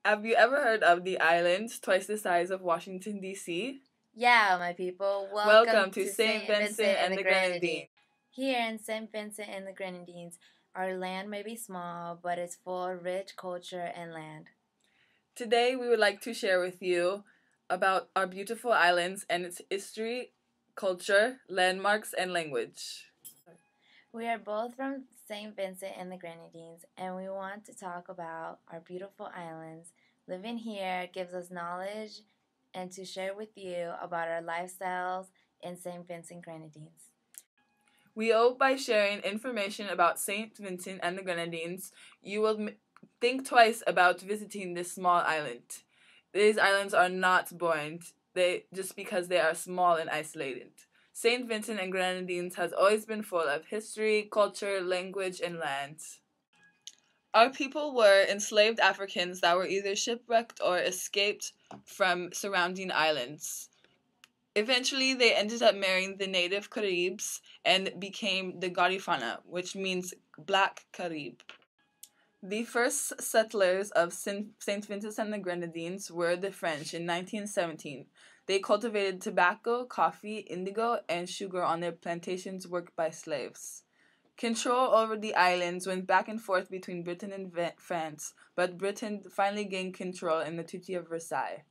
Have you ever heard of the islands twice the size of Washington, D.C.? Yeah, my people, Welcome welcome to to St. St. Vincent Vincent and and the the Grenadines. Grenadines. Here in St. Vincent and the Grenadines, our land may be small, but it's full of rich culture and land. Today, we would like to share with you about our beautiful islands and its history, culture, landmarks, and language. We are both from St. Vincent and the Grenadines, and we want to talk about our beautiful islands. Living here gives us knowledge and to share with you about our lifestyles in St. Vincent Grenadines. We hope by sharing information about St. Vincent and the Grenadines, you will think twice about visiting this small island. These islands are not boring, just because they are small and isolated. St. Vincent and Grenadines has always been full of history, culture, language, and land. Our people were enslaved Africans that were either shipwrecked or escaped from surrounding islands. Eventually, they ended up marrying the native Caribs and became the Garifuna, which means Black Carib. The first settlers of St. Vincent and the Grenadines were the French in 1917. They cultivated tobacco, coffee, indigo, and sugar on their plantations worked by slaves. Control over the islands went back and forth between Britain and France, but Britain finally gained control in the Treaty of Versailles.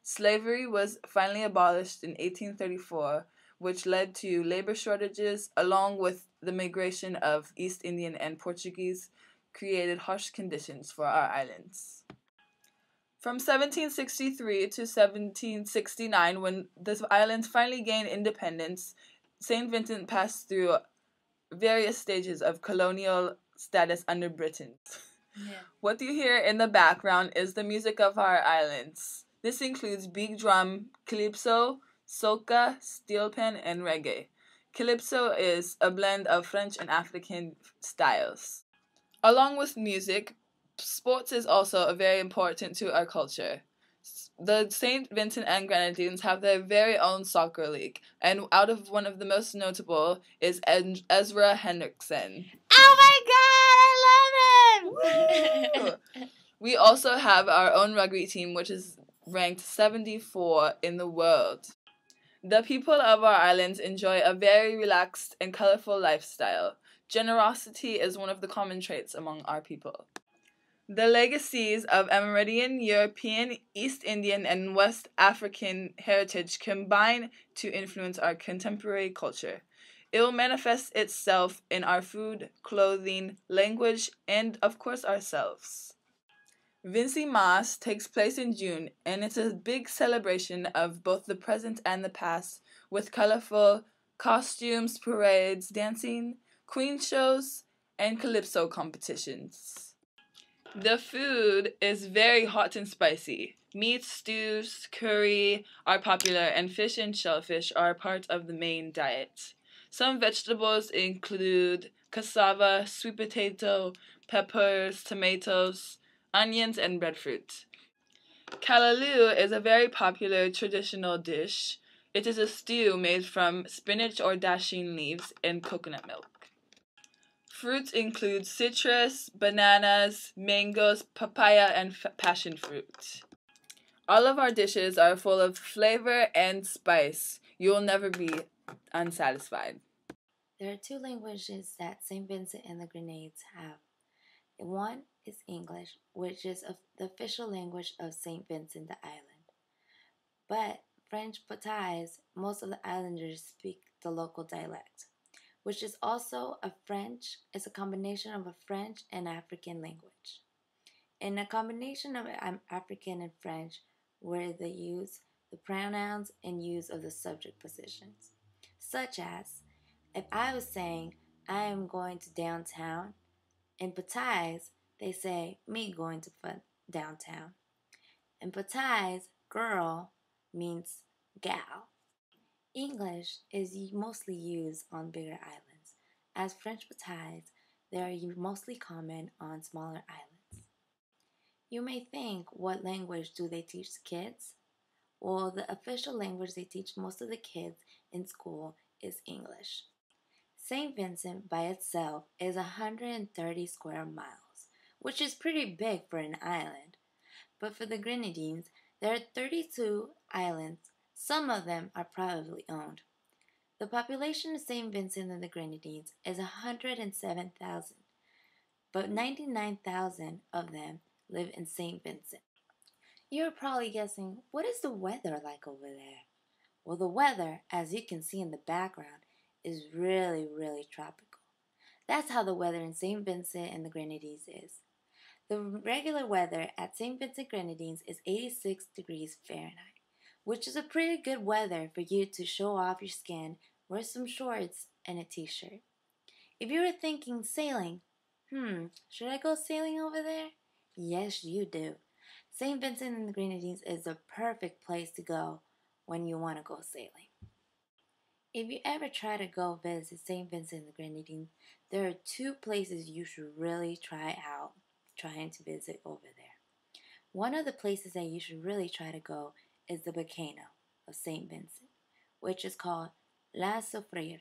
Slavery was finally abolished in 1834, which led to labor shortages, along with the migration of East Indian and Portuguese, created harsh conditions for our islands. From 1763 to 1769, when the islands finally gained independence, St. Vincent passed through various stages of colonial status under Britain. Yeah. What you hear in the background is the music of our islands. This includes beat drum, calypso, soca, steel pan, and reggae. Calypso is a blend of French and African styles. Along with music, sports is also very important to our culture. The St. Vincent and Grenadines have their very own soccer league, and out of one of the most notable is Ezra Hendrickson. Oh my god, I love him! We also have our own rugby team, which is ranked 74 in the world. The people of our islands enjoy a very relaxed and colorful lifestyle. Generosity is one of the common traits among our people. The legacies of Amerindian, European, East Indian, and West African heritage combine to influence our contemporary culture. It will manifest itself in our food, clothing, language, and, of course, ourselves. Vinci Mas takes place in June, and it's a big celebration of both the present and the past, with colorful costumes, parades, dancing, queen shows, and calypso competitions. The food is very hot and spicy. Meat, stews, curry are popular, and fish and shellfish are a part of the main diet. Some vegetables include cassava, sweet potato, peppers, tomatoes, onions, and breadfruit. Callaloo is a very popular traditional dish. It is a stew made from spinach or dasheen leaves and coconut milk. Fruits include citrus, bananas, mangoes, papaya, and passion fruit. All of our dishes are full of flavor and spice. You will never be unsatisfied. There are two languages that St. Vincent and the Grenadines have. One is English, which is the official language of St. Vincent the Island. But French Potais, most of the islanders speak the local dialect, which is also it's a combination of a French and African language. In a combination of African and French, where they use the pronouns and use of the subject positions, such as if I was saying I am going to downtown, in Potais they say me going to downtown. In Potais, girl means gal. English is mostly used on bigger islands, as French Potais they are mostly common on smaller islands. You may think, what language do they teach kids? Well, the official language they teach most of the kids in school is English. St. Vincent by itself is 130 square miles, which is pretty big for an island. But for the Grenadines, there are 32 islands. Some of them are privately owned. The population of St. Vincent and the Grenadines is 107,000, but 99,000 of them live in St. Vincent. You're probably guessing, what is the weather like over there? Well, the weather, as you can see in the background, is really, really tropical. That's how the weather in St. Vincent and the Grenadines is. The regular weather at St. Vincent Grenadines is 86 degrees Fahrenheit, which is a pretty good weather for you to show off your skin, wear some shorts, and a t-shirt. If you were thinking sailing, should I go sailing over there? Yes, you do. St. Vincent and the Grenadines is the perfect place to go when you want to go sailing. If you ever try to go visit St. Vincent and the Grenadines, there are two places you should really try out trying to visit over there. One of the places that you should really try to go is the volcano of St. Vincent, which is called La Soufriere.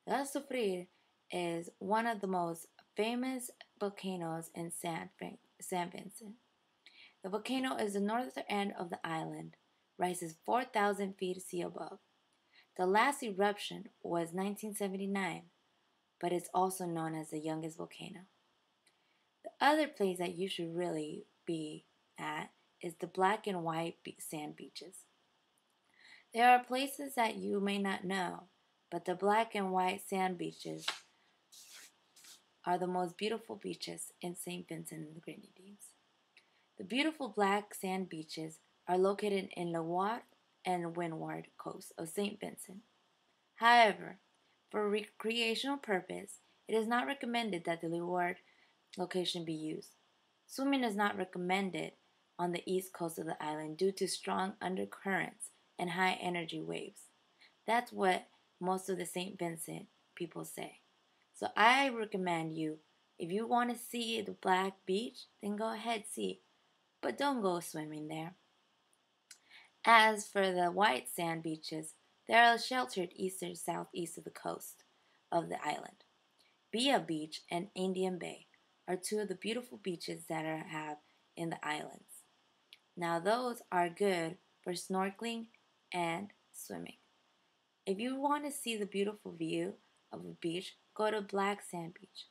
La Soufriere is one of the most famous volcanoes in San Vincent. The volcano is the northern end of the island, rises 4,000 feet sea above. The last eruption was 1979, but it's also known as the youngest volcano. The other place that you should really be at is the black and white sand beaches. There are places that you may not know, but the black and white sand beaches are the most beautiful beaches in St. Vincent and the Grenadines. The beautiful black sand beaches are located in Leeward and Windward coast of St. Vincent. However, for recreational purpose, it is not recommended that the Leeward location be used. Swimming is not recommended on the east coast of the island due to strong undercurrents and high energy waves. That's what most of the St. Vincent people say. So I recommend you, if you want to see the black beach, then go ahead see, but don't go swimming there. As for the white sand beaches, they are sheltered east or southeast of the coast of the island. Bia Beach and Indian Bay are two of the beautiful beaches that have in the islands. Now those are good for snorkeling and swimming. If you want to see the beautiful view of a beach, go to Black Sand Beach.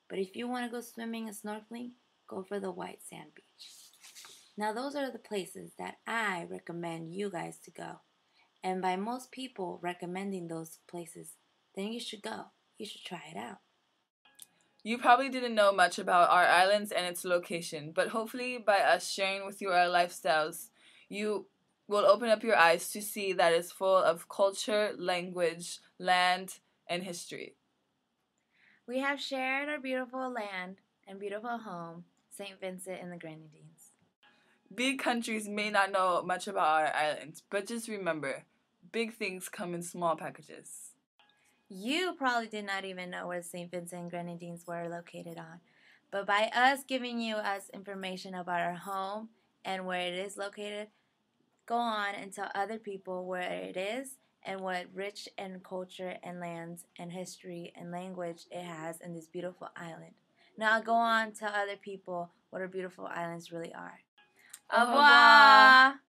But if you want to go swimming and snorkeling, go for the White Sand Beach. Now those are the places that I recommend you guys to go. And by most people recommending those places, then you should go. You should try it out. You probably didn't know much about our islands and its location, but hopefully by us sharing with you our lifestyles, you will open up your eyes to see that it's full of culture, language, land, and history. We have shared our beautiful land and beautiful home, St. Vincent and the Grenadines. Big countries may not know much about our islands, but just remember, big things come in small packages. You probably did not even know where St. Vincent and Grenadines were located on. But by us giving you information about our home and where it is located, go on and tell other people where it is and what rich and culture and lands and history and language it has in this beautiful island. Now go on tell other people what our beautiful islands really are. Au revoir!